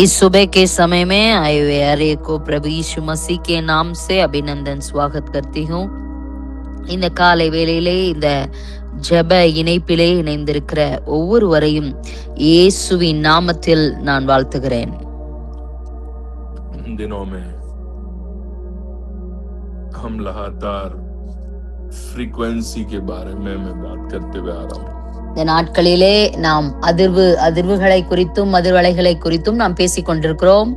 इस सुबह के समय में आए हुए हर एक को प्रभु यीशु मसीह के नाम से अभिनंदन स्वागत करती हूँ. இந்த காலை வேளையிலே இந்த ஜெப இணைப்பிலே இணைந்திருக்கிற ஒவ்வொருவரையும் இயேசுவின் நாமத்தில் நான் வாழ்த்துகிறேன். दिनों में हम लगातार फ्रीक्वेंसी के बारे में मैं बात करते हुए आ रहा हूँ. இந்த நாட்களிலே நாம் அதிர்வுகளை குறித்தும் அதிர்வலைகளை குறித்தும் நாம் பேசிக் கொண்டிருக்கிறோம்.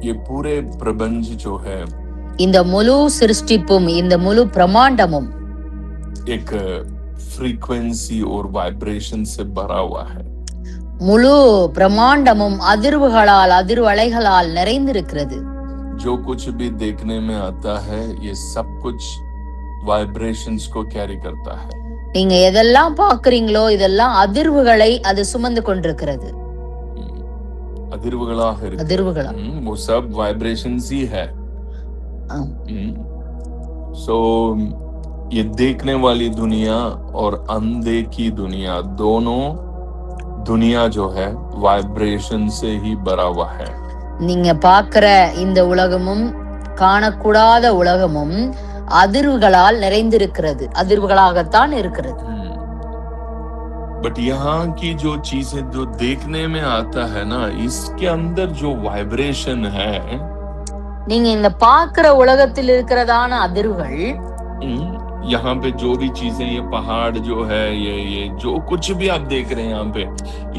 ये पूरे प्रपंच जो है, இந்த முழு சிருஷ்டிப்பும் இந்த முழு பிரமாண்டமும் एक फ्रीक्वेंसी और वाइब्रेशन से भरा हुआ है. முழு பிரமாண்டமும் அதிர்வுகளால் அதிர்வலைகளால் நிறைந்திருக்கிறது. जो कुछ भी देखने में आता है ये सब कुछ वाइब्रेशंस को कैरी करता है. நீங்க எதெல்லாம் பாக்குறீங்களோ இதெல்லாம் அதிர்வுகளை அது சுமந்து கொண்டிருக்கிறது. அதிர்வுகளா वो सब वाइब्रेशंस ही है. सो ये देखने वाली दुनिया और अनदेखी दुनिया, दोनों दुनिया जो है वाइब्रेशन से ही भरा हुआ है. நீங்க பாக்குற இந்த உலகமும் காணக்கூடாத உலகமும் அதிர்வுகளால் நிறைந்திருக்கிறது, அதிர்வுகளாகத்தான் இருக்கிறது. बट यहाँ की जो चीजें जो देखने में आता है ना, इसके अंदर जो वाइब्रेशन है, நீங்க இந்த பாக்குற உலகத்தில் இருக்கிறதான அதிர்வுகள், यहाँ पे जो भी चीजें, ये पहाड़ जो है, ये जो कुछ भी आप देख रहे हैं यहाँ पे,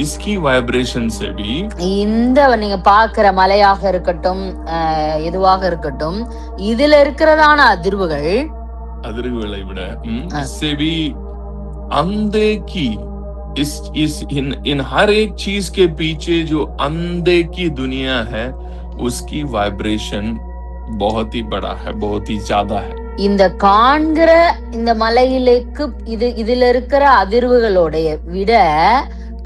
इसकी वाइब्रेशन से भी, இந்த நீங்க பாக்குற மலையாக இருக்கட்டும் எதுவாக இருக்கட்டும், இதுல இருக்கிறதான அதிர்வுகளை விட इससे भी अनदेखी, इन हर एक चीज के पीछे जो अनदेखी दुनिया है उसकी वाइब्रेशन बहुत ही बड़ा है, बहुत ही ज्यादा है. இந்த காண்கிற இந்த மலையிலேக்கு இதுல இருக்கிற அதிர்வுகளோடைய விட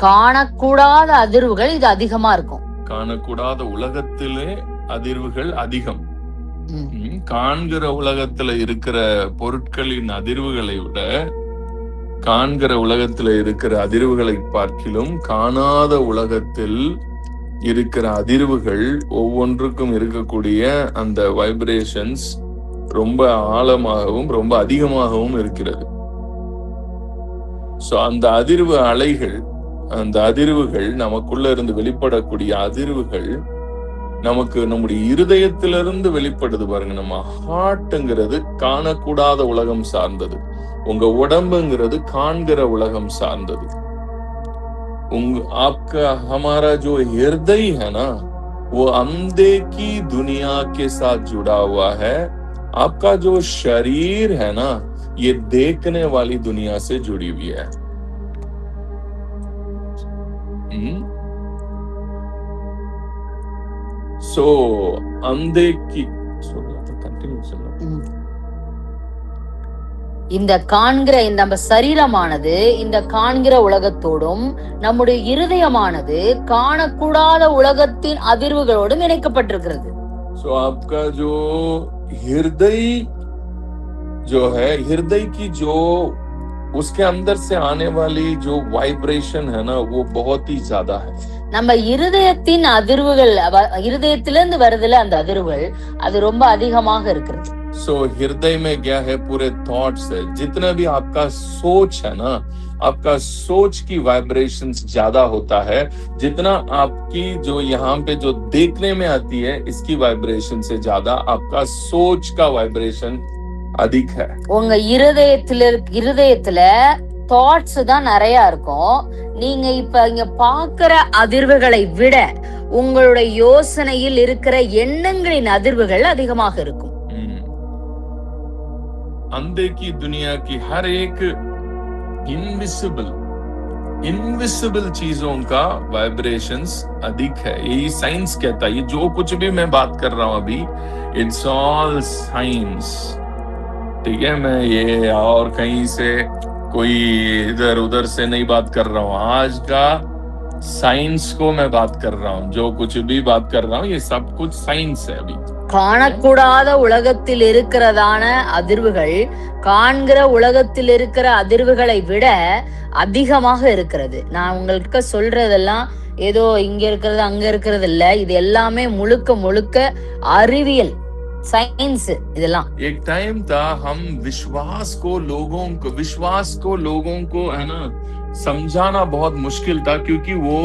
காணக்கூடாத அதிர்வுகள் இது அதிகமா இருக்கும். காணக்கூடாத உலகத்திலே அதிர்வுகள் அதிகம். காண்கிற உலகத்துல இருக்கிற பொருட்களின் அதிர்வுகளை விட காண்கிற உலகத்துல இருக்கிற அதிர்வுகளை பார்க்கிலும் காணாத உலகத்தில் இருக்கிற அதிர்வுகள் ஒவ்வொன்றுக்கும் இருக்கக்கூடிய அந்த வைப்ரேஷன்ஸ் ரொம்ப ஆழமாகவும் ரொம்ப அதிகமாகவும் இருக்கிறது. சோ அந்த அதிர்வு அலைகள், அந்த அதிர்வுகள், நமக்குள்ள இருந்து வெளிப்படக்கூடிய அதிர்வுகள் நமக்கு நம்முடைய இருதயத்திலிருந்து வெளிப்படுது பாருங்க. நம்ம ஹார்ட்ங்கிறது காணக்கூடாத உலகம் சார்ந்தது, உங்க உடம்புங்கிறது காண்கிற உலகம் சார்ந்தது. आपका हमारा जो हृदय है ना, वो अनदेखी दुनिया के साथ जुड़ा हुआ है. आपका जो शरीर है ना, ये देखने वाली दुनिया से जुड़ी हुई है. सो अनदेखी இந்த காண்கிற நம்ம சரீரமானது இந்த காண்கிற உலகத்தோடும் நம்முடைய இருதயமானது காணக்கூடாத உலகத்தின் அதிர்வுகளோடும் இணைக்கப்பட்டிருக்கிறது. सो आपका जो हृदय जो है, हृदय की जो उसके अंदर से आने वाली जो वाइब्रेशन है ना, वो बहुत ही ज्यादा है. நம்ம இருதயத்தின் அதிர்வுகள், இருதயத்திலிருந்து வருதுல அந்த அதிர்வுகள், அது ரொம்ப அதிகமாக இருக்கிறது. सो हृदय में क्या है? पूरे थॉट्स है. जितना भी आपका सोच है ना, आपका सोच की वाइब्रेशंस ज्यादा होता है. जितना आपकी जो यहाँ पे जो देखने में आती है, इसकी वाइब्रेशन से ज्यादा आपका सोच का वाइब्रेशन अधिक है. உங்க இருதயத்துல தாட்ஸ் தான் நிறைய இருக்கும். நீங்க இப்ப இங்க பாக்குற அதிர்வுகளை விட உங்களுடைய யோசனையில் இருக்கிற எண்ணங்களின் அதிர்வுகள் அதிகமாக இருக்கும். अनदेखी दुनिया की हर एक इनविजिबल चीजों का वाइब्रेशंस अधिक है. यही साइंस कहता है. ये जो कुछ भी मैं बात कर रहा हूं अभी, इट्स ऑल साइंस. ठीक है, मैं ये और कहीं से कोई इधर उधर से नहीं बात कर रहा हूं. आज का साइंस को मैं बात कर रहा हूं. जो कुछ भी बात कर रहा हूं, ये सब कुछ साइंस है. अभी காணக்கூடாத உலகத்தில் இருக்கிறதான அதிர்வுகள் காண்கிற உலகத்தில் இருக்கிற அதிர்வுகளை விட அதிகமாக இருக்கிறது. நான் உங்களுக்கு சொல்றதெல்லாம் ஏதோ இங்க இருக்கிறது அங்க இருக்கிறது இல்ல, இது எல்லாமே முழுக்க முழுக்க அறிவியல், साइंस இதெல்லாம். एक टाइम था हम विश्वास को लोगों को है ना समझाना बहुत मुश्किल था, क्योंकि वो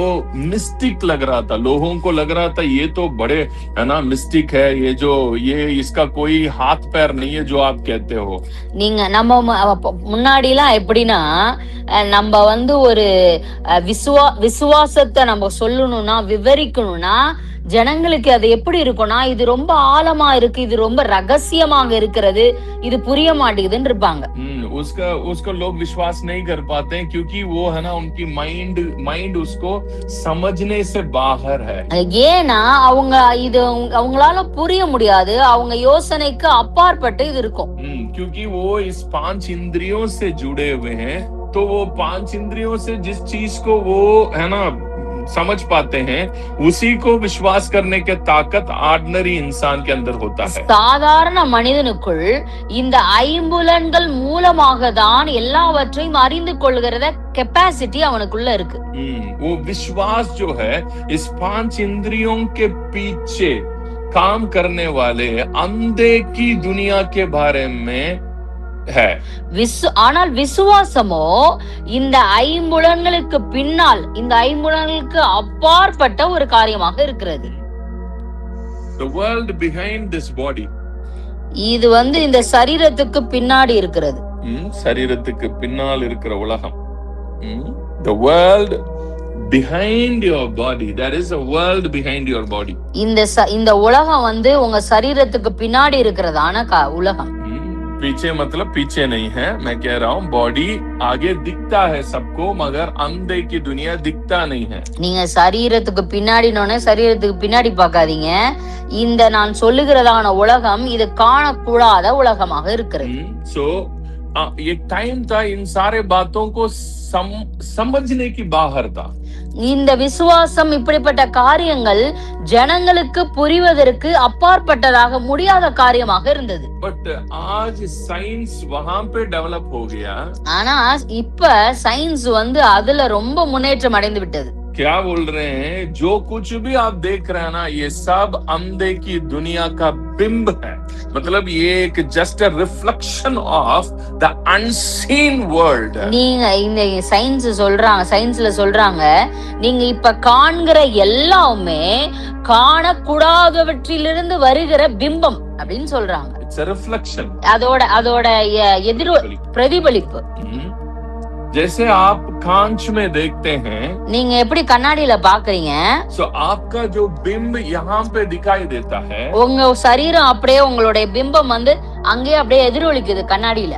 मिस्टिक लग रहा था. लोगों को लग रहा था ये तो बड़े है ना मिस्टिक है, ये इसका कोई हाथ पैर नहीं है जो आप कहते हो. நீங்க நம்ம முன்னாடிலாம் எப்படின்னா நம்ம ஒரு விசுவாசத்தை நம்ம சொல்லணும்னா விவரிக்கணும்னா ஜனங்களுக்கு அது எப்படி இருக்கும்னா இது ரொம்ப ஆழமா இருக்கு, இது ரொம்ப ரகசியமாக இருக்கிறது, இது புரிய மாட்டேங்குதுன்னு இருப்பாங்க. उसका लोग विश्वास नहीं कर पाते हैं, क्योंकि वो है ना उनकी माइंड उसको समझने से बाहर है. ஏன்னா அவங்க இது அவங்களால புரிய முடியாது, அவங்க யோசனைக்கு அப்பாற்பட்டு இது இருக்கும். क्योंकि वो इस 5 इंद्रियों से जुड़े हुए हैं, तो वो 5 इंद्रियों से जिस चीज को वो है ना समझ पाते हैं उसी को विश्वास करने के ताकत ऑर्डिनरी इंसान के अंदर होता है. சாதாரண மனிதனுக்குள் இந்த ஐம்புலன்கள் மூலமாக தான் எல்லாவற்றையும் அறிந்து கொள்கிறத கெபாசிட்டி அவனுக்குள்ள இருக்கு. वो विश्वास जो है इस 5 इंद्रियों के पीछे काम करने वाले अंधे की दुनिया के बारे में है. ஆனால் விசுவாசமோ இந்த ஐம்புலன்களுக்கு பின்னால், இந்த ஐம்புலன்களுக்கு அப்பாற்பட்ட ஒரு காரியமாக இருக்கிறது. The world behind this body. இது இந்த சரீரத்துக்கு பின்னாடி இருக்கிறது. சரீரத்துக்கு பின்னால் இருக்கிற உலகம். The world behind your body. There is a world behind your body. இந்த உலகம் உங்க சரீரத்துக்கு பின்னாடி இருக்கிறதான உலகம். पीछे मतलब पीछे नहीं है, मैं कह रहा हूँ बॉडी आगे दिखता है सबको, मगर अंधे की दुनिया दिखता नहीं है. நீங்க சரீரத்துக்கு பின்னாடினோனே சரீரத்துக்கு பின்னாடி பார்க்காதீங்க. இந்த நான் சொல்லுகிறதான உலகம் இது காணக்கூடாத உலகமாக இருக்கிறது. So एक टाइम था इन सारे बातों को समझने की बाहर था. இந்த விசுவாசம் இப்படிப்பட்ட காரியங்கள் ஜனங்களுக்கு புரிவதற்கு அப்பாற்பட்டதாக முடியாத காரியமாக இருந்தது. பட் आज साइंस वहां पे डेवलप हो गया. ஆனா இப்ப சயின்ஸ் அதுல ரொம்ப முன்னேற்றம் அடைந்து விட்டது. क्या बोल रहे हैं, जो कुछ भी आप देख रहे हैं ना, ये सब अंधे की दुनिया का बिंब है. मतलब ये एक just a reflection of the unseen world. நீங்க இந்த சயின்ஸ்ல சொல்றாங்க நீங்க இப்ப காண்கிற எல்லாமே காணக்கூடாதவற்றிலிருந்து வருகிற பிம்பம் அப்படின்னு சொல்றாங்க. It's a reflection. அதோட பிரதிபலிப்பு. जैसे आप कांच में देखते हैं, நீங்க எப்படி கண்ணாடியில பாக்குறீங்க, so आपका जो बिंब यहाँ पे दिखाई देता है, உங்க சரீரம் அப்படியே உங்களுடைய பிம்பம் அங்கேயே அப்படியே எதிரொலிக்குது கண்ணாடியில.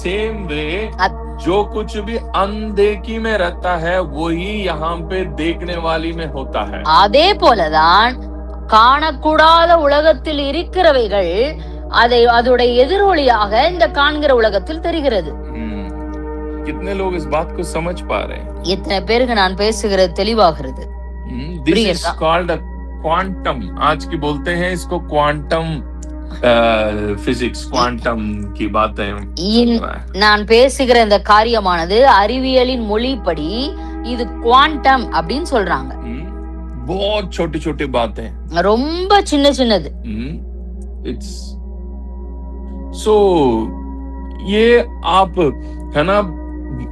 सेम वे जो कुछ भी अनदेखी में रहता है वही यहाँ पे देखने वाली में होता है. அதே போலதான் காணக்கூடாத உலகத்தில் இருக்கிறவைகள் அதோட எதிரொலியாக இந்த காண்கிற உலகத்தில் தெரிகிறது. कितने लोग इस बात को समझ पा रहे हैं? इतने பேருக்கு நான் பேசுகிறது தெளிவாகிறது. This is called a quantum. आज की बोलते हैं इसको quantum physics, quantum की बातें. நான் பேசுகிற இந்த காரியமானது அறிவியலின் மொழிப்படி இது குவாண்டம் அப்படின்னு சொல்றாங்க. बहुत छोटी-छोटी बातें, ரொம்ப சின்னது. It's so ये आप है ना,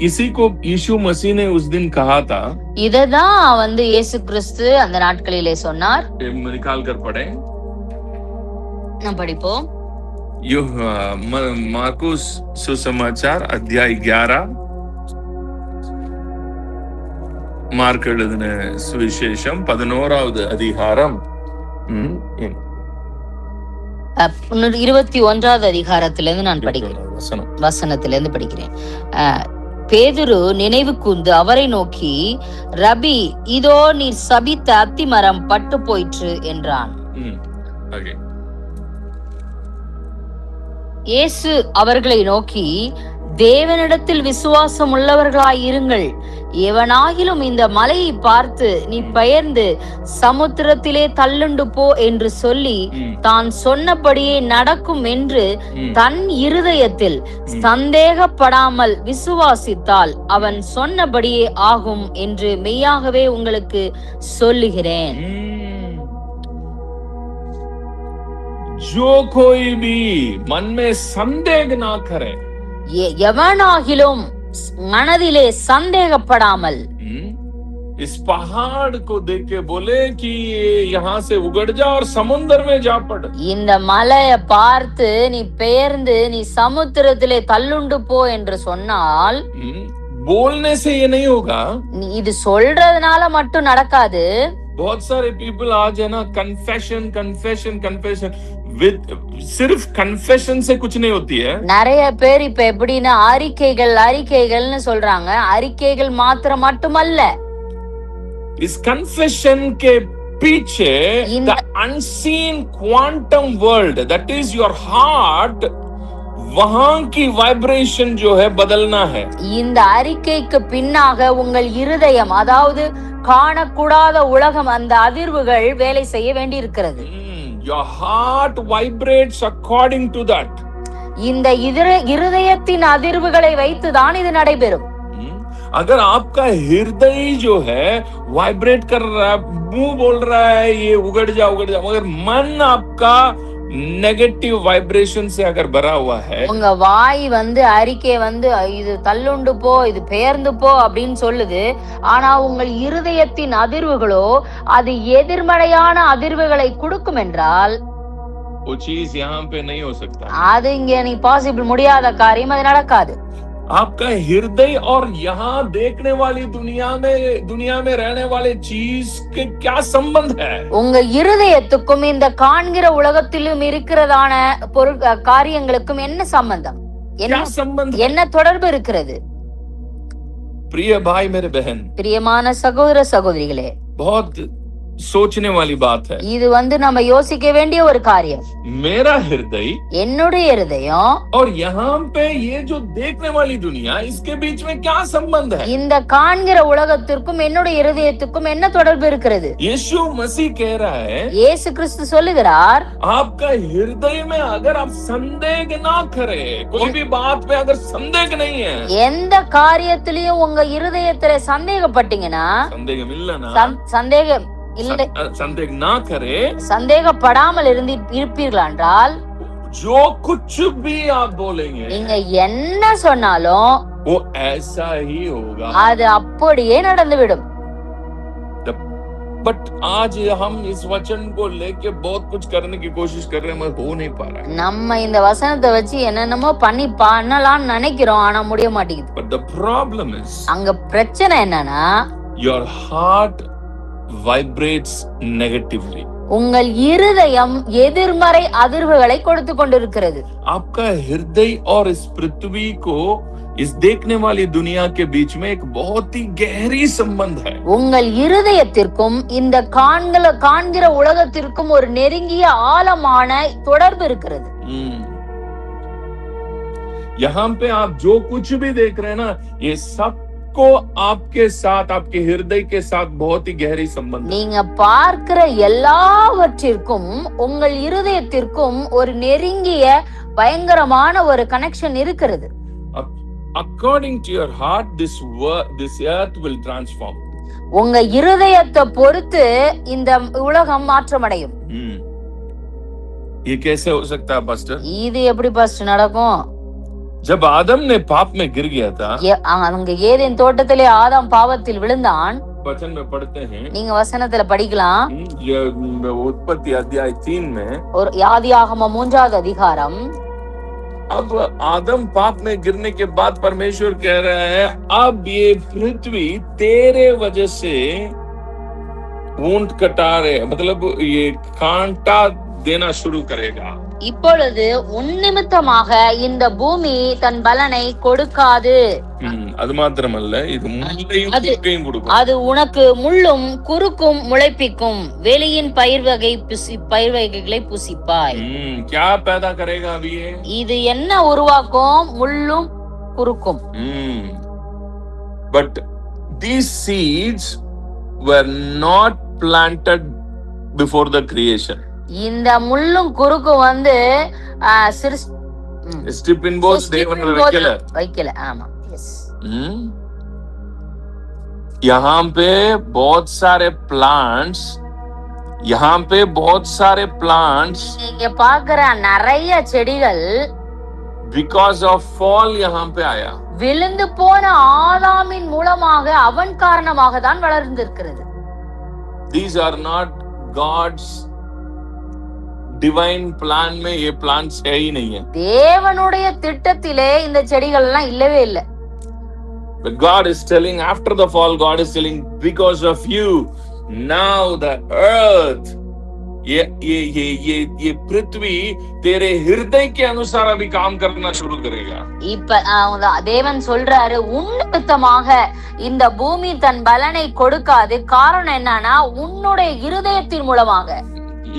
इसी को यीशु मसीह ने उस दिन कहा था. இததான் இயேசு கிறிஸ்து அந்த நாட்களிலே சொன்னார். निकाल कर पढ़े. நாம் படிப்போம். मार्कुस सुसमाचार अध्याय 11. மார்க் எழுதின சுவிசேஷம் 11வது அதிகாரம் 21வது அதிகாரத்திலிருந்து நான் படிக்கிறேன். வசனத்திலிருந்து படிக்கிறேன். பேதுரு நினைவு கூர்ந்து அவரை நோக்கி, ரபி, இதோ நீர் சபித்த அத்தி மரம் பட்டு போயிற்று என்றான். இயேசு அவர்களை நோக்கி, தேவனிடத்தில் விசுவாசம் உள்ளவர்களாய் இருங்கள், எவனாகிலும் இந்த மலையை பார்த்து நீ பெயர்ந்து சமுத்திரத்திலே தள்ளுண்டு போ என்று சொல்லி தான் சொன்னபடியே நடக்கும் என்று தன் இருதயத்தில் சந்தேகப்படாமல் விசுவாசித்தால் அவன் சொன்னபடியே ஆகும் என்று மெய்யாகவே உங்களுக்கு சொல்லுகிறேன். जो कोई भी मन में संदेह ना करे, எவனாகிலும் மனதிலே சந்தேகப்படாமல் इस पहाड़ को देख के बोले कि यहाँ से उगड़ जा और समुद्र में जा पड़, இந்த மலையை பார்த்து நீ பெயர்ந்து நீ சமுத்திரத்திலே தள்ளுண்டு போ என்று சொன்னால் बोलने से ये नहीं होगा, இது சொல்றதுனால மட்டும் நடக்காது. बहुत सारे पीपल आज है ना कन्फेशन कन्फेशन कन्फेशन विद, सिर्फ कन्फेशन से कुछ नहीं होती है. நிறைய பேர் இப்ப எப்படின்னா அறிக்கைகள்னு சொல்றாங்க. அறிக்கைகள் மாத்திரம் மட்டுமல்ல, इस कन्फेशन के पीछे the unseen quantum world, that is your heart, वहां की वाइब्रेशन जो है बदलना है. இந்த அறிக்கைக்கு பின்னாக உங்கள் இருதயம், அதாவது காணக்கூடாத உலகம், அந்த அதிர்வுகள் வேலை செய்ய வேண்டி இருக்கிறது. Your heart vibrates according to that. இந்த இருதயத்தின் அதிர்வுகளை வைத்துதான் இது நடைபெறும். अगर आपका हृदय जो है वाइब्रेट कर रहा है, मुंह बोल रहा है ये उगड़ जा, मगर मन आपका नेगेटिव वाइब्रेशन से अगर भरा हुआ है, உங்க வாய் அறிக்கை இது தள்ளுண்டு போ, இது பெயர்ந்து போ அப்படின்னு சொல்லுது. ஆனா உங்கள் இருதயத்தின் அதிர்வுகளோ அது எதிர்மறையான அதிர்வுகளை கொடுக்கும் என்றால் वो चीज यहाँ पे नहीं हो सकता. அது இங்க நீ பாசிபிள் முடியாத காரியம், அது நடக்காது. आपका हृदय और यहाँ देखने वाली दुनिया में रहने वाले चीज के क्या संबंध है? உங்க இருதயத்துக்கும் இந்த காண்கிற உலகத்திலும் இருக்கிறதான காரியங்களுக்கும் என்ன சம்பந்தம், என்ன தொடர்பு இருக்கிறது? प्रिय भाई मेरे बहन, பிரியமான சகோதர சகோதரிகளே, बहुत सोचने वाली बात है. இது நம்ம யோசிக்க வேண்டிய ஒரு காரியம். मेरा हृदय, என்னுடைய இருதயம் और यहाँ पे ये जो देखने वाली दुनिया, इसके बीच में क्या संबंध है? இந்த காண்கிற உலகத்திற்கும் என்னுடைய இருதயத்துக்கும் என்ன தொடர்பு இருக்கிறது? यीशु मसीह कह रहा है, இயேசு கிறிஸ்து சொல்லுகிறார், आपका हृदय में अगर आप संदेह ना करें, कोई भी बात पे अगर संदेह नहीं है, எந்த காரியத்திலயும் உங்க இருதயத்துல சந்தேகப்பட்டீங்கன்னா, संदेह இல்லனா, சந்தேகம் இல்லை, संदेह ना करे, சந்தேகப்படாமல் இருப்பீர்கள் என்றால், जो कुछ भी आप बोलेंगे, நீங்க என்ன சொன்னாலும் वो ऐसा ही होगा. அது அப்படியே நடந்துவிடும். बट आज हम इस वचन को लेके बहुत कुछ करने की कोशिश कर रहे हैं, मगर हो नहीं पा रहा है. நம்ம இந்த வசனத்தை வச்சு என்னென்னமோ பண்ணலாம்னு நினைக்கிறோம், ஆனா முடிய மாட்டேங்குது. But the problem is, அங்க பிரச்சனை என்னன்னா, your heart vibrates negatively. உங்கள் இருதயம் எதிர்மறை அதிர்வுகளை கொடுத்து கொண்டிருக்கிறது. आपका हृदय और इस पृथ्वी को, इस देखने वाली दुनिया के बीच में एक बहुत ही गहरी संबंध है. உங்கள் இருதயத்திற்கும் இந்த காண்கிற உலகத்திற்கும் ஒரு நெருங்கிய ஆழமான தொடர்பு இருக்கிறது. यहाँ पे आप जो कुछ भी देख रहे हैं ना, ये सब को आपके साथ, आपके हृदय के साथ बहुत ही गहरी संबंध. நீங்க பார்க்கிற எல்லாவற்றிற்கும் உங்கள் இருதயத்திற்கும் ஒரு நெருங்கிய பயங்கரமான ஒரு கனெக்ஷன் இருக்கிறது. According to your heart, this earth will transform. உங்க இருதயத்தை பொறுத்து இந்த உலகம் மாற்றமடையும். ये कैसे हो सकता है पास्टर? இது எப்படி பாஸ்டர் நடக்கும்? जब आदम ने पाप में गिर गया था, அங்க ஏதேன் தோட்டத்திலே ஆதாம் பாவத்தில் விழுந்தான். वचन में पढ़ते हैं, நீங்க வசனத்துல படிக்கலாம். उत्पत्ति अध्याय 3 में, ஒரு ஆதியாகமம் 3வது அதிகாரம். अब आदम पाप में गिरने के बाद परमेश्वर कह रहा है, अब ये पृथ्वी तेरे वजह से ऊंट कटा रहे, मतलब ये कांटा देना शुरू करेगा. இப்பொழுது உன் நிமித்தமாக இந்த பூமி தன் பலனை கொடுக்காது. அது மாத்திரமல்ல, இது முள்ளையும் குறுக்கையும் கொடுக்கும். அது உனக்கு முள்ளும் குறுக்கும் முளைப்பிக்கும், வெளியின் பயிர்வகைகளை புசிப்பாய். क्या पैदा करेगा अभी ये? இது என்ன உருவாக்கும்? முள்ளும் குறுக்கும். But These seeds were not planted before the creation. இந்த முள்ளும் குறுக்கும் வந்து ஸ்டிப்பின் போஸ் தேவன் வைக்கல. ஆமா, எஸ். यहाँ पे बहुत सारे प्लांट्स, यहाँ पे बहुत सारे प्लांट्स, நீங்க பார்க்கிற நிறைய செடிகள் because of fall यहाँ पे आया. விழுந்து போன ஆதாமின் மூலமாக அவன் காரணமாக தான் வளர்ந்திருக்கிறது. These are not God's divine plan में ये plants है ही नहीं है. தேவனுடைய திட்டத்திலே இந்த செடிகள் எல்லாம் இல்லவே இல்லை. But God is telling, after the fall, God is telling, because of you, now the earth, ये पृथ्वी तेरे हृदय के अनुसार अभी काम करना शुरू करेगा. இப்ப தேவன் சொல்றாரு, உன்னிமித்தமாக இந்த பூமி தன் பலனை கொடுக்காது. காரணம் என்னன்னா, உன்னுடைய இருதயத்தின் மூலமாக.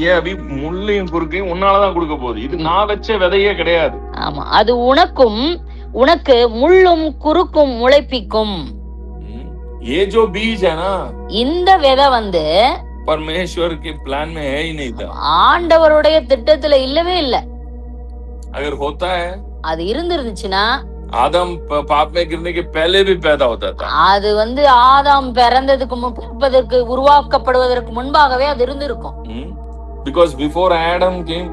ये अभी முள்ளையும் குறுக்கையும் உன்னாலதான் கொடுக்க போகுது. இது நான் வச்ச விதையே கிடையாது. ஆமா, அது உனக்கு முள்ளும் குறுக்கும் முளைப்பிக்கும். ये जो बीज है ना, இந்த விதை வந்து परमेश्वर के प्लान में है ही नहीं था. ஆண்டவருடைய திட்டத்துல இல்லவே இல்ல. अगर होता है, அது இருந்துச்சுன்னா आदम पाप में गिरने के पहले भी पैदा होता था. அது வந்து ஆதாம் பிறப்பதற்கு உருவாக்கப்படுவதற்கு முன்பாகவே அது இருந்திருக்கும். Because before Adam came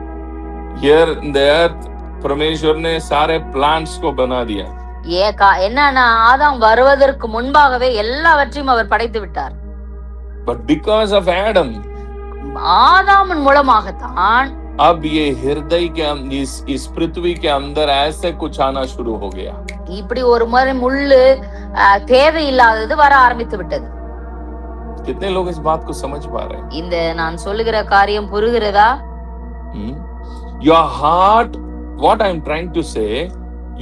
here in the earth, परमेश्वर ने सारे प्लांट्स को बना दिया. என்னன்னா, ஆதாம் வருவதற்கு முன்பாகவே எல்லாவற்றையும் அவர் படைத்து விட்டார். But because of Adam, ஆதாமின் மூலமாகத்தான் अब ये हृदय के इस पृथ्वी के अंदर ऐसे कुछ आना शुरू हो गया. இப்படி ஒரு மாதிரி முள்ளு தேவையில்லாதது வர ஆரம்பித்து விட்டது. कितने लोग इस बात को समझ पा रहे हैं? இந்த நான் சொல்லுகிற காரியம் புரிகிறதா? Your heart, what I'm trying to say,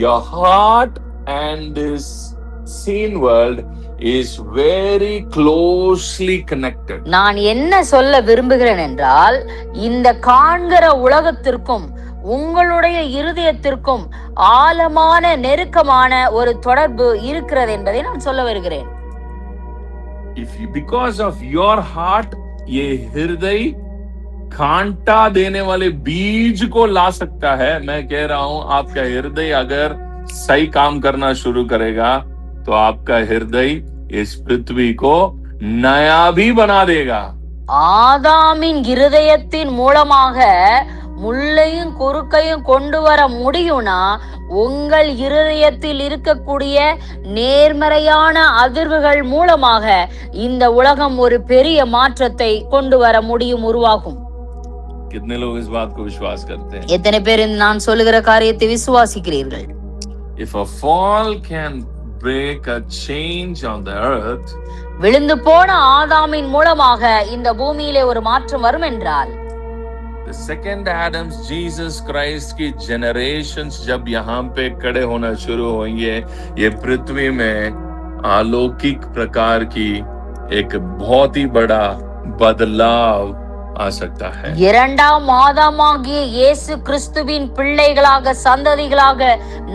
your heart and this seen world is very closely connected. நான் என்ன சொல்ல விரும்புகிறேன் என்றால், இந்த காண்கிற உலகத்திற்கும் உங்களுடைய இருதயத்திற்கும் ஆழமான நெருக்கமான ஒரு தொடர்பு இருக்கிறது என்பதை நான் சொல்ல வருகிறேன். If you, because of your heart, ये हृदय कांटा देने वाले बीज को ला सकता है. मैं कह रहा हूं, आपका हृदय अगर सही काम करना शुरू करेगा तो आपका हृदय इस पृथ्वी को नया भी बना देगा. ஆதாமின் இருதயத்தின் மூலமாக முள்ளையும் குறுக்கையும் கொண்டு வர முடியும்னா, உங்கள் இருதயத்தில் இருக்கக்கூடிய நேர்மறையான அதிர்வுகள் மூலமாக இந்த உலகம் ஒரு பெரிய மாற்றத்தை கொண்டு வர முடியும், உருவாகும். कितने लोग इस बात को विश्वास करते हैं? எத்தனை பேர் நான் சொல்லுகிற காரியத்தை விசுவாசிக்கிறீர்கள்? If a fall can break a change on the earth, விழுந்து போன ஆதாமின் மூலமாக இந்த பூமியிலே ஒரு மாற்றம் வரும் என்றால், the second Adam's Jesus Christ की generations जब यहाँ पे खड़े होना शुरू होंगे, ये पृथ्वी में अलौकिक प्रकार की एक बहुत ही बड़ा बदलाव आ सकता है. இரண்டாம் ஆதாமாகிய இயேசு கிறிஸ்துவின் பிள்ளைகளாக, சந்ததிகளாக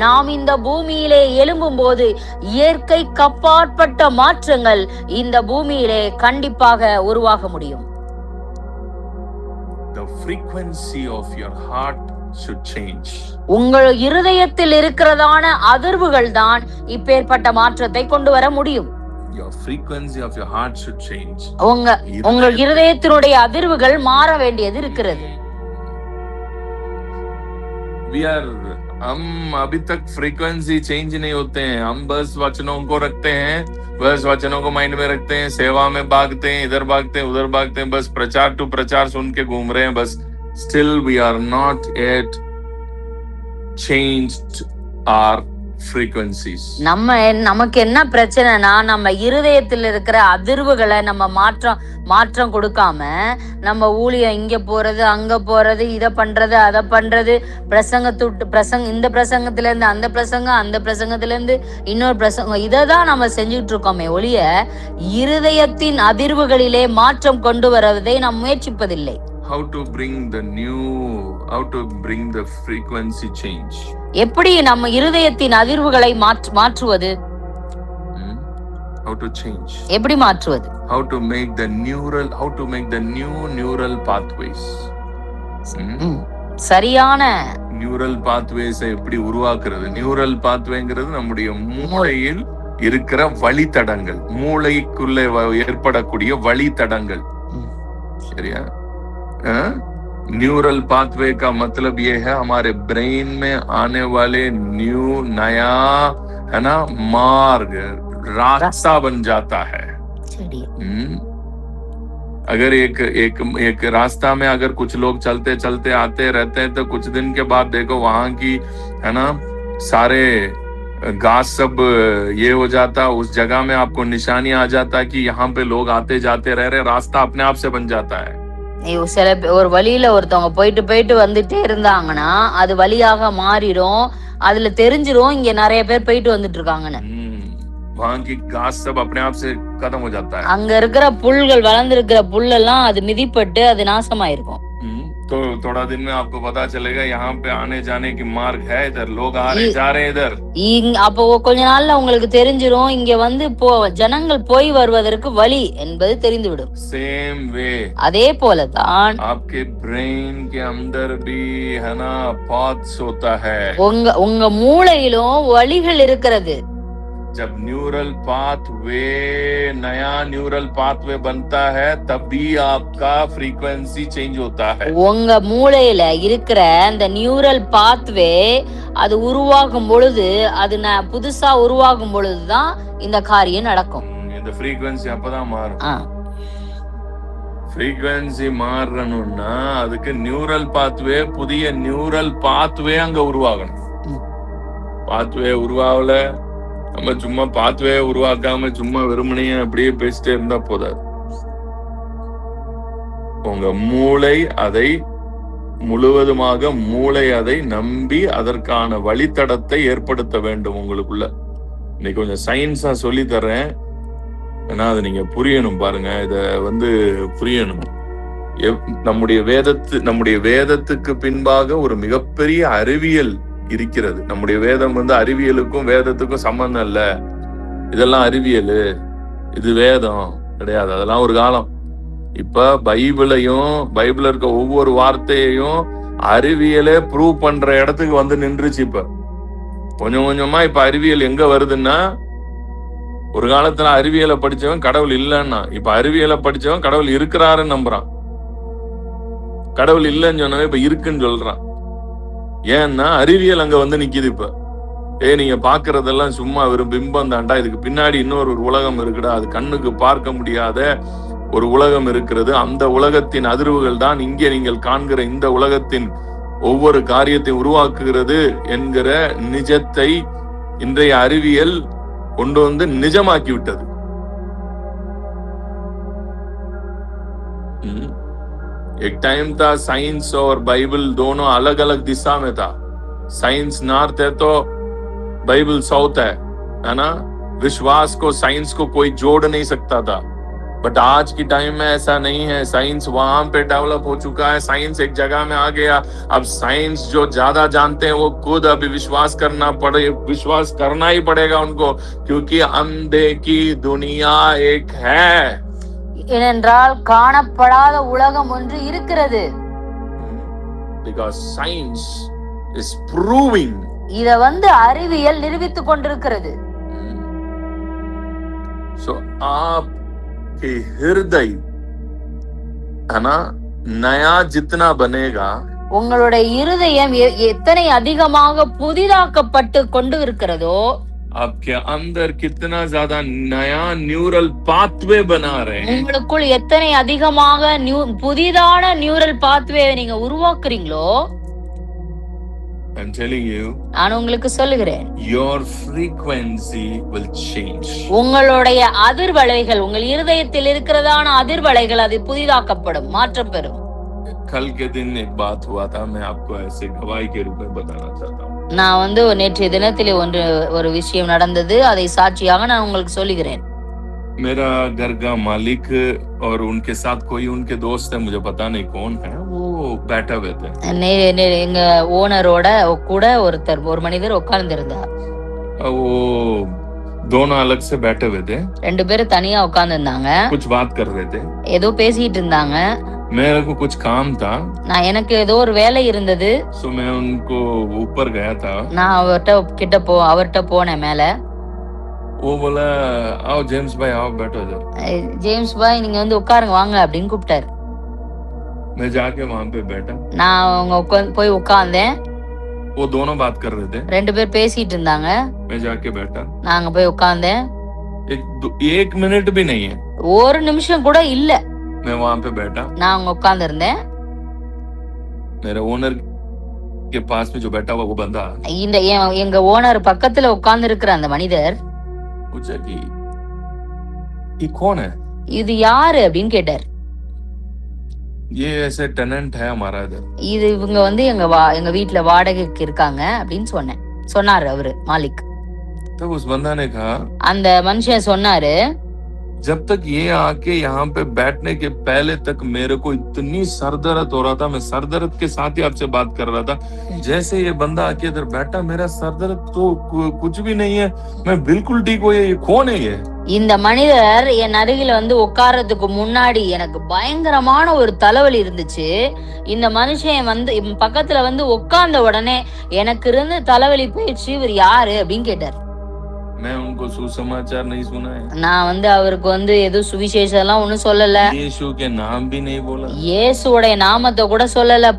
நாம் இந்த பூமியிலே எழும்பும் போது இயற்கை கப்பாற்பட்ட மாற்றங்கள் இந்த பூமியிலே கண்டிப்பாக உருவாக முடியும். The frequency of your heart should change. உங்கள் இருதயத்தில் இருக்கிறதான அதிர்வுகள் தான் இப்பேற்பட்ட மாற்றத்தை கொண்டு வர முடியும். Your frequency of your heart should change. உங்கள் இருதயத்தினுடைய அதிர்வுகள் மாற வேண்டியது இருக்கிறது. हम अभी तक फ्रीक्वेंसी चेंज नहीं होते हैं. हम बस वचनों को रखते हैं, बस वचनों को माइंड में रखते हैं, सेवा में भागते हैं, इधर भागते हैं, उधर भागते हैं, बस प्रचार टू प्रचार सुन के घूम रहे हैं. बस still we are not yet changed our frequencies. நமக்கு என்ன பிரச்சனைனா, நம்ம இருதயத்தில் இருக்கிற அதிர்வுகளை நம்ம மாற்றம் கொடுக்காம, நம்ம ஊழியம் இங்க போறது, அங்க போறது, இத பண்றது, அத பண்றது, இந்த பிரசங்கத்துல இருந்து அந்த பிரசங்கம், அந்த பிரசங்கத்துல இருந்து இன்னொரு பிரசங்கம், இததான் நம்ம செஞ்சுட்டு இருக்கோமே ஒழிய இருதயத்தின் அதிர்வுகளிலே மாற்றம் கொண்டு வருவதை நாம் முயற்சிப்பதில்லை. How to bring the frequency change? எப்படி நம்ம இருதயத்தின் அதிர்வுகளை மாற்றுவது? how to change, எப்படி மாற்றுவது, how to make the new neural pathways. சரியான நியூரல் பாத்வேஸை எப்படி உருவாக்குறது? நியூரல் பாத்வேங்கிறது நம்முடைய மூளையில் இருக்கிற வழித்தடங்கள், மூளைக்குள்ள ஏற்படக்கூடிய வழித்தடங்கள். சரியா? न्यूरल पाथवे का मतलब ये है हमारे ब्रेन में आने वाले नया है ना मार्ग, रास्ता बन जाता है. अगर एक रास्ता में अगर कुछ लोग चलते चलते आते रहते हैं तो कुछ दिन के बाद देखो वहां की है ना सारे घास सब ये हो जाता, उस जगह में आपको निशानी आ जाता कि यहाँ पे लोग आते जाते रह रहे, रास्ता अपने आप से बन जाता है. சில ஒரு வழியில ஒருத்தவங்க போயிட்டு போயிட்டு வந்துட்டே இருந்தாங்கன்னா அது வழியாக மாறிடும், அதுல தெரிஞ்சிரும் இங்க நிறைய பேர் போயிட்டு வந்துட்டு இருக்காங்கன்னு. அங்க இருக்கிற புல்கள், வளர்ந்திருக்கிற புல்லெல்லாம் அது மிதிப்பட்டு அது நாசமாயிருக்கும். तो थोड़ा दिन में आपको पता चलेगा यहाँ पे आने जाने की मार्ग है, इधर लोग आ रहे जा रहे इधर. அப்போ கொஞ்ச நாள்ல உங்களுக்கு தெரிஞ்சிரும் இங்க வந்து ஜனங்கள் போய் வருவதற்கு வழி என்பது தெரிந்துவிடும். सेम वे அதே போலதான் आपके ब्रेन के अंदर भी है ना पाथ्स होता है. உங்க மூளையிலும் வழிகள் இருக்கிறது. जब न्यूरल पाथवे नया न्यूरल पाथवे बनता है तभी आपका फ्रीक्वेंसी चेंज होता है. உங்க மூளையில இருக்கிற அந்த நியூரல் பாத்வே அது உருவாகும் பொழுது, அது புதுசா உருவாகும் பொழுதுதான் இந்த காரியம் நடக்கும். இந்த ஃப்ரீக்வென்சி அப்பதான் மாறும். ஃப்ரீக்வென்சி மாறணும்னா அதுக்கு நியூரல் பாத்வே, புதிய நியூரல் பாத்வே அங்க உருவாகணும். பாத்வே உருவாகல, நம்ம சும்மா பாத்வே உருவாக்காம சும்மா வெறுமனையே அப்படியே பேசிட்டே இருந்தா போதாது. உங்க மூளை அதை முழுவதுமாக அதை நம்பி அதற்கான வழித்தடத்தை ஏற்படுத்த வேண்டும் உங்களுக்குள்ள. இன்னைக்கு கொஞ்சம் சயின்ஸா சொல்லி தர்றேன், ஏன்னா அது நீங்க புரியணும். பாருங்க, இத புரியணும். நம்முடைய வேதத்துக்கு பின்பாக ஒரு மிகப்பெரிய அறிவியல் இருக்கிறது. நம்முடைய வேதம் அறிவியலுக்கும் வேதத்துக்கும் சம்பந்தம் இல்ல. இதெல்லாம் அறிவியல், இது வேதம் கிடையாது. அதெல்லாம் ஒரு காலம். இப்ப பைபிள்ல இருக்க ஒவ்வொரு வார்த்தையையும் அறிவியலே ப்ரூவ் பண்ற இடத்துக்கு நின்றுச்சு. இப்ப கொஞ்சம் கொஞ்சமா இப்ப அறிவியல் எங்க வருதுன்னா, ஒரு காலத்துல அறிவியலை படிச்சவன் கடவுள் இல்லைன்னா, இப்ப அறிவியலை படிச்சவன் கடவுள் இருக்கிறாருன்னு நம்புறான். கடவுள் இல்லைன்னு சொன்னவன் இப்ப இருக்குன்னு சொல்றான். ஏன்னா அறிவியல் அங்க நிக்குது. இப்ப நீங்க பாக்குறதெல்லாம் சும்மா வெறும் பிம்பம் தாண்டா, இதுக்கு பின்னாடி இன்னொரு உலகம் இருக்குடா, அது கண்ணுக்கு பார்க்க முடியாத ஒரு உலகம் இருக்கிறது. அந்த உலகத்தின் அதிர்வுகள் தான் இங்கே நீங்கள் காண்கிற இந்த உலகத்தின் ஒவ்வொரு காரியத்தை உருவாக்குகிறது என்கிற நிஜத்தை இன்றைய அறிவியல் கொண்டு நிஜமாக்கி விட்டது. एक टाइम था साइंस और बाइबल दोनों अलग अलग दिशा में था. साइंस नॉर्थ है तो बाइबल साउथ है ना. विश्वास को साइंस को कोई जोड़ नहीं सकता था. बट आज की टाइम में ऐसा नहीं है. साइंस वहां पे डेवलप हो चुका है, साइंस एक जगह में आ गया. अब साइंस जो ज्यादा जानते हैं वो खुद अभी विश्वास करना ही पड़ेगा उनको, क्योंकि अनदेखी दुनिया एक है. ஏனென்றால் காணப்படாத உலகம் ஒன்று இருக்கிறது. Because science is proving. இத அறிவியல் நிரூபித்துக் கொண்டிருக்கிறது. So आपके हृदय है ना नया जितना बनेगा, உங்களுடைய இருதயம் எத்தனை அதிகமாக புதிதாக்கப்பட்டு கொண்டு இருக்கிறதோ, आपके अंदर कितना ज्यादा नया न्यूरल पाथवे बना रहे हैं. உங்களுக்குள் எத்தனை அதிகமாக புதிதான நியூரல் பாத்வே நீங்க உருவாக்குறீங்களோ, I'm telling you, நான் உங்களுக்கு சொல்லுகிறேன், your frequency will change. உங்களுடைய அதிர்வலைகள், உங்கள் இருதயத்தில் இருக்கிறதான அதிர்வலைகள் அது புதிதாக்கப்படும், மாற்றம் பெறும். कल के दिन एक बात हुआ था, मैं आपको ऐसे गवाही के रूप में बताना चाहता हूँ. நான் நேற்றைய தினத்திலே ஒரு விஷயம் நடந்தது, அதை சாட்சியாக நான் உங்களுக்கு சொல்லுகிறேன். मेरा घर का मालिक और उनके साथ कोई उनके दोस्त है, मुझे पता नहीं कौन है, वो बैठा हुए थे. எங்க ஓனரோட கூட ஒரு மனிதர் உட்கார்ந்து இருந்தார். वो दोनों अलग से बैठे हुए थे, ரெண்டு பேரும் தனியா உட்கார்ந்து இருந்தாங்க, कुछ बात कर रहे थे, ஏதோ பேசிட்டு இருந்தாங்க. मेरे को कुछ काम था, எனக்கு ஏதோ ஒரு வேலை இருந்தது. सो मैं उनको ऊपर गया था. நான் அவர்கிட்ட போனேன் மேல. वो बोला आओ जेम्स भाई आओ बैठो इधर. ஜேம்ஸ் பாய் நீங்க வந்து உட்காருங்க வாங்க அப்படின்னு கூப்பிட்டாரு. मैं जाके वहां पे बैठा. நான் அவங்க போய் உட்கார்ந்தேன். वो दोनों बात कर रहे थे, ரெண்டு பேர் பேசிட்டு இருந்தாங்க. मैं जाके बैठा. நாங்க போய் உட்கார்ந்தேன். एक मिनट भी नहीं है, ஒரு நிமிஷம் கூட இல்ல. मैं वहां पे बैठा. நான் அங்க உட்கார்ந்து இருந்தேன். मेरे ओनर के पास में जो बैठा हुआ वो बंदा, எங்க ஓனர் பக்கத்துல உட்கார்ந்து இருக்கிற அந்த மனிதர் पूछा कि ये कौन है, இது யாரு அப்படின்னு கேட்டார். ये ऐसे टेनेंट है हमारा इधर. இது இவங்க வந்து எங்க வீட்டுல வாடகைக்கு இருக்காங்க அப்படின்னு சொன்னாரு அவரு மாலிக். तब उस बंदा ने कहा, அந்த மனுஷன் சொன்னாரு, जब तक ये आके यहाँ पे बैठने के पहले तक मेरे को इतनी सरदर्द हो रहा था, मैं सरदर्द के साथ ही आपसे बात कर रहा था. जैसे ये बंदा आके इधर बैठा, मेरा सरदर्द तो कुछ भी नहीं है, मैं बिल्कुल ठीक हूँ. ये कौन है ये? இந்த மனிதர் என் அருகில வந்து உட்கார்றதுக்கு முன்னாடி எனக்கு பயங்கரமான ஒரு தலைவலி இருந்துச்சு. இந்த மனுஷன் வந்து பக்கத்துல வந்து உட்கார்ந்த உடனே எனக்கு இருந்து தலைவலி போயிடுச்சு. இவர் யாரு அப்படின்னு கேட்டார். मैं उनको सुसमाचार नहीं सुना है. நான் வந்து அவருக்கு வந்து எதுவும் சுவிசேஷம் எல்லாம் ஒண்ணும் சொல்லல. यीशु के नाम भी नहीं बोला. இயேசுவோட நாமத்தை கூட சொல்லல.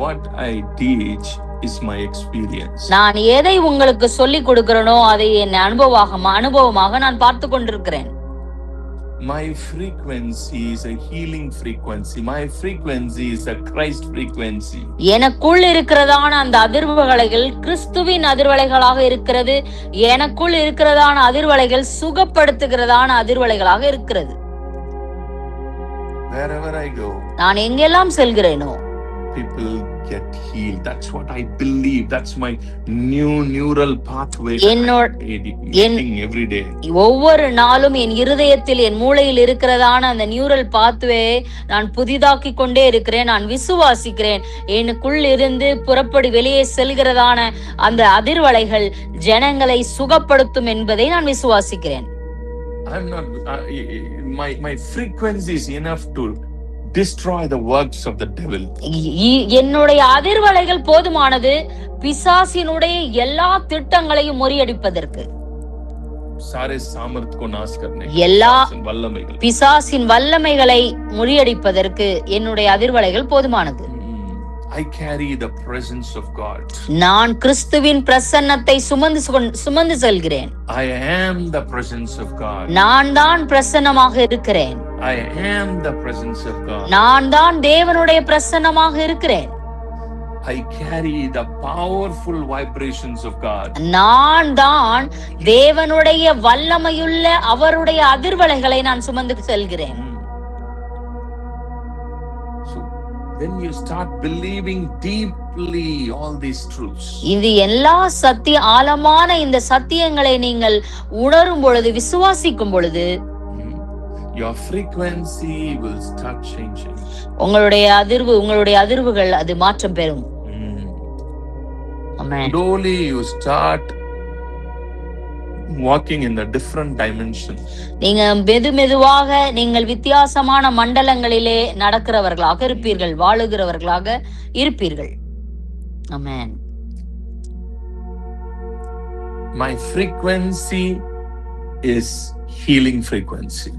What I teach is my experience. நான் எதை உங்களுக்கு சொல்லி கொடுக்கிறேனோ அதை என் அனுபவமாக நான் பார்த்து கொண்டிருக்கிறேன். My frequency is a healing frequency. My frequency is a Christ frequency. எனக்குள் இருக்கிறதான அந்த அதிர்வலைகள் கிறிஸ்துவின் அதிர்வலைகளாக இருக்கிறது. எனக்குள் இருக்கிறதான அதிர்வலைகள் சுகப்படுத்துகிறதான அதிர்வலைகளாக இருக்கிறது. Wherever I go, நான் எங்கெல்லாம் செல்கிறேனோ people get healed. That's what I believe. That's my new neural pathway. Every day. ஒவ்வொரு நாளும் என் இருதயத்தில் என் மூளையில் இருக்கிறதான அந்த நியூரல் பாத்வே நான் புதிதாக்கி கொண்டே இருக்கிறேன். நான் விசுவாசிக்கிறேன். எனக்குள் இருந்து புறப்படி வெளியே செல்கிறதான அந்த அதிர்வலைகள் ஜனங்களை சுகப்படுத்தும் என்பதை நான் விசுவாசிக்கிறேன். I'm not my frequency is enough to destroy the works of the devil. என்னுடைய அதிர்வலைகள் போதுமானது பிசாசினுடைய எல்லா திட்டங்களையும் முறியடிப்பதற்கு. सारे सामर्थ को नाश करने எல்லா பிசாசின் வல்லமைகளை முறியடிப்பதற்கு என்னுடைய அதிர்வலைகள் போதுமானது. I carry the presence of God. நான் கிறிஸ்துவின் பிரசன்னத்தை சுமந்து செல்கிறேன். I am the presence of God. நான் தான் பிரசன்னமாக இருக்கிறேன். I am the presence of God. நான் தான் தேவனுடைய பிரசன்னமாக இருக்கிறேன். I carry the powerful vibrations of God. நான் தான் தேவனுடைய வல்லமையுள்ள அவருடைய அதிர்வலைகளை நான் சுமந்து செல்கிறேன். When you start believing deeply all these truths, இது எல்லா ஆழமான இந்த சத்தியங்களை நீங்கள் உணரும் பொழுது விசுவாசிக்கும் பொழுது your frequency will start changing. உங்களுடைய அதிர்வுகள் அது மாற்றம் பெறும். Amen. Slowly you start walking in the different dimensions. நீங்க மெதுவாக நீங்கள் வித்தியாசமான மண்டலங்களிலே நடக்கிறவர்களாக இருப்பீர்கள், வாழுகிறவர்களாக இருப்பீர்கள். ஆமென். My frequency is healing frequency.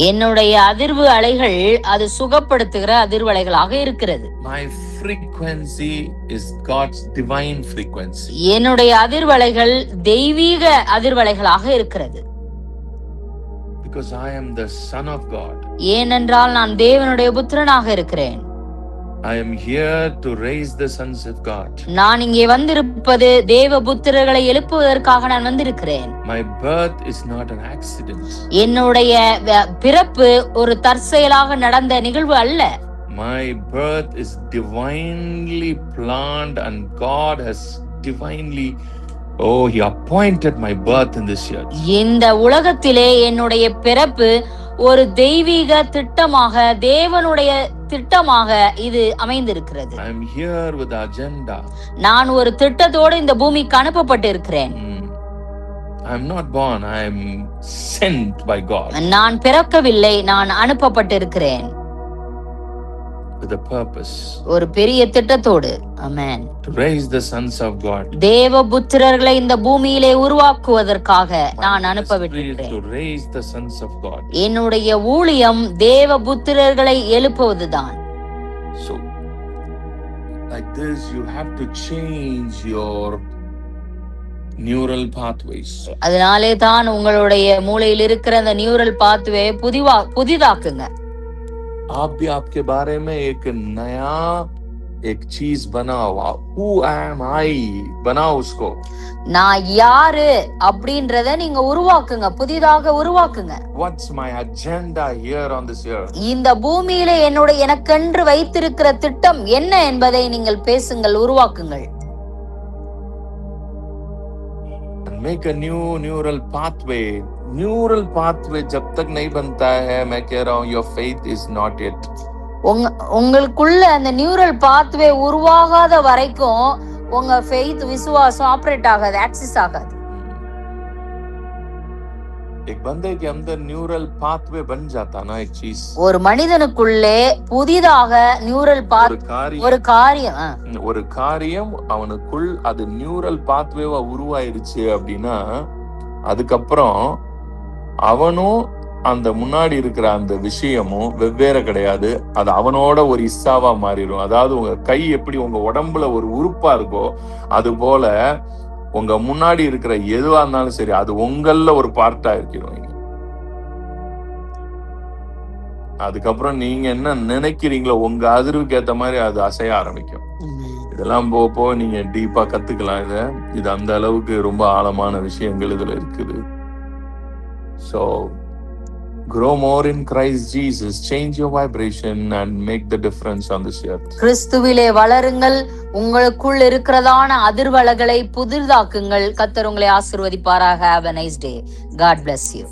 என்னுடைய அதிர்வு அலைகள் அது சுகப்படுத்துகிற அதிர்வு அலைகளாக இருக்கிறது. My frequency is God's divine frequency. என்னுடைய அதிர்வு அலைகள் தெய்வீக அதிர்வு அலைகளாக இருக்கிறது. Because I am the son of God. ஏனென்றால் நான் தேவனுடைய புத்திரனாக இருக்கிறேன். I am here to raise the sons of God. நான் இங்கே வந்திருப்பது தேவ புத்திரர்களை எழுப்புவதற்காக நான் வந்திருக்கிறேன். My birth is not an accident. என்னுடைய பிறப்பு ஒரு தற்செயலாக நடந்த நிகழ்வு அல்ல. My birth is divinely planned and God has divinely he appointed my birth in this earth. இந்த உலகத்திலே என்னுடைய பிறப்பு ஒரு தெய்வீக திட்டமாக தேவனுடைய திட்டமாக இது அமைந்திருக்கிறது. I am here with agenda. நான் ஒரு திட்டத்தோடு இந்த பூமிக்கு அனுப்பப்பட்டிருக்கிறேன். I'm not born, I am sent by God நான் பிறக்கவில்லை, நான் அனுப்பப்பட்டிருக்கிறேன் with a purpose ஒரு பெரிய திட்டத்தோடு. ஆமென். to raise the sons of God. தேவபுத்திரர்களை இந்த பூமியிலே உருவாக்குவதற்காக நான் My ministry is அனுப்பப்பட்டிருக்கிறேன். to raise the sons of God. என்னுடைய ஊழியம் தேவபுத்திரர்களை எழுப்புவதுதான். So like this you have to change your neural pathways. அதனாலே தான் உங்களுடைய மூளையில் இருக்கிற அந்த நியூரல் பாத்வே புதிதாக்குங்க. आप भी आपके बारे में एक नया एक चीज बनाओ. Who am I बनाओ उसको. நான் யாரு அப்படின்றத நீங்க உருவாக்குங்க, புதிதாக உருவாக்குங்க. What's my agenda here on this earth? இந்த பூமியிலே எனக்கென்று வைத்திருக்கிற திட்டம் என்ன என்பதை நீங்கள் பேசுங்கள், உருவாக்குங்கள். And make a new neural pathway. Neural pathway जब तक नहीं बनता है, मैं कह रहा हूँ, your faith is not yet. உங்களுக்குள்ள அந்த நியூரல் பாத்வே உருவாகாத வரைக்கும் உங்க ஃபெய்த் விசுவாசம் ஆபரேட் ஆகாது, ஆக்சஸ் ஆகாது. एक बंदे के अंदर न्यूरल पाथवे बन जाता ना एक चीज. ஒரு மனிதனுக்குள்ளே புதிதாக நியூரல் ஒரு காரியம் அவனுக்குள் அது நியூரல் பாத்வேவா உருவாயிருச்சு அப்படின்னா அதுக்கப்புறம் அவனும் அந்த முன்னாடி இருக்கிற அந்த விஷயமும் வெவ்வேறு கிடையாது. அது அவனோட ஒரு இஸ்ஸாவா மாறிடும். அதாவது உங்க கை எப்படி உங்க உடம்புல ஒரு உறுப்பா இருக்கோ அது போல உங்க முன்னாடி இருக்கிற எதுவா இருந்தாலும் சரி அது உங்கள ஒரு பார்ட்டா இருக்கிறோம். அதுக்கப்புறம் நீங்க என்ன நினைக்கிறீங்களோ உங்க அதிர்வுக்கு ஏத்த மாதிரி அது அசைய ஆரம்பிக்கும். இதெல்லாம் போ நீங்க டீப்பா கத்துக்கலாம். இது அந்த அளவுக்கு ரொம்ப ஆழமான விஷயங்கள் இதுல இருக்குது. So grow more in Christ Jesus, change your vibration and make the difference on this earth. கிறிஸ்துவிலே வளருங்கள், உங்களுக்குள் இருக்கிறதான அதிர்வலைகளை புதிதாக்குங்கள். கர்த்தர் உங்களை ஆசீர்வதிப்பாராக. Have a nice day. God bless you.